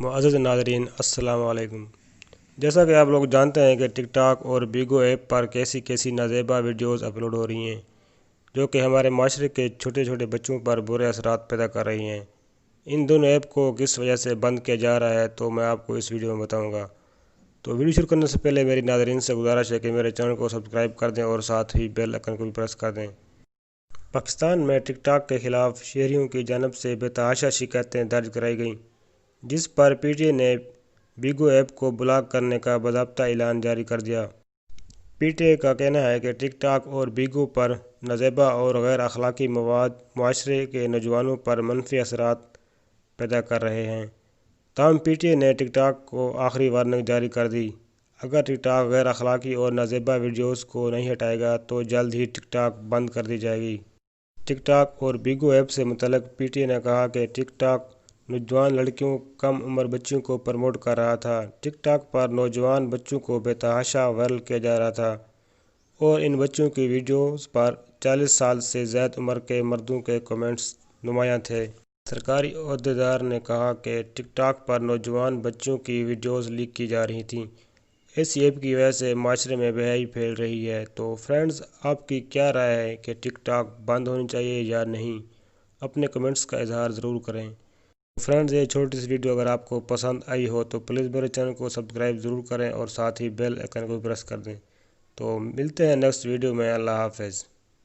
معزز ناظرین السلام علیکم۔ جیسا کہ آپ لوگ جانتے ہیں کہ ٹک ٹاک اور بیگو ایپ پر کیسی نازیبا ویڈیوز اپلوڈ ہو رہی ہیں جو کہ ہمارے معاشرے کے چھوٹے چھوٹے بچوں پر برے اثرات پیدا کر رہی ہیں۔ ان دونوں ایپ کو کس وجہ سے بند کیا جا رہا ہے تو میں آپ کو اس ویڈیو میں بتاؤں گا۔ تو ویڈیو شروع کرنے سے پہلے میری ناظرین سے گزارش ہے کہ میرے چینل کو سبسکرائب کر دیں اور ساتھ ہی بیل آئیکن کو بھی پریس کر دیں۔ پاکستان میں ٹک ٹاک کے خلاف شہریوں کی جانب سے بے تحاشا شکایتیں درج کرائی گئیں، جس پر پی ٹی اے نے بیگو ایپ کو بلاک کرنے کا باضابطہ اعلان جاری کر دیا۔ پی ٹی اے کا کہنا ہے کہ ٹک ٹاک اور بیگو پر نازیبا اور غیر اخلاقی مواد معاشرے کے نوجوانوں پر منفی اثرات پیدا کر رہے ہیں۔ تاہم پی ٹی اے نے ٹک ٹاک کو آخری وارننگ جاری کر دی، اگر ٹک ٹاک غیر اخلاقی اور نازیبا ویڈیوز کو نہیں ہٹائے گا تو جلد ہی ٹک ٹاک بند کر دی جائے گی۔ ٹک ٹاک اور بیگو ایپ سے متعلق پی ٹی اے نے کہا کہ ٹک ٹاک نوجوان لڑکیوں کم عمر بچیوں کو پروموٹ کر رہا تھا۔ ٹک ٹاک پر نوجوان بچوں کو بے تحاشا وائرل کیا جا رہا تھا اور ان بچوں کی ویڈیوز پر 40 سال سے زائد عمر کے مردوں کے کمنٹس نمایاں تھے۔ سرکاری عہدیدار نے کہا کہ ٹک ٹاک پر نوجوان بچوں کی ویڈیوز لیک کی جا رہی تھیں۔ ایسی ایپ کی وجہ سے معاشرے میں بے حیائی پھیل رہی ہے۔ تو فرینڈز، آپ کی کیا رائے ہے کہ ٹک ٹاک بند ہونی چاہیے یا نہیں؟ اپنے کمنٹس کا اظہار ضرور کریں۔ فرینڈز، یہ چھوٹی سی ویڈیو اگر آپ کو پسند آئی ہو تو پلیز میرے چینل کو سبسکرائب ضرور کریں اور ساتھ ہی بیل آئیکن کو پریس کر دیں۔ تو ملتے ہیں نیکسٹ ویڈیو میں۔ اللہ حافظ۔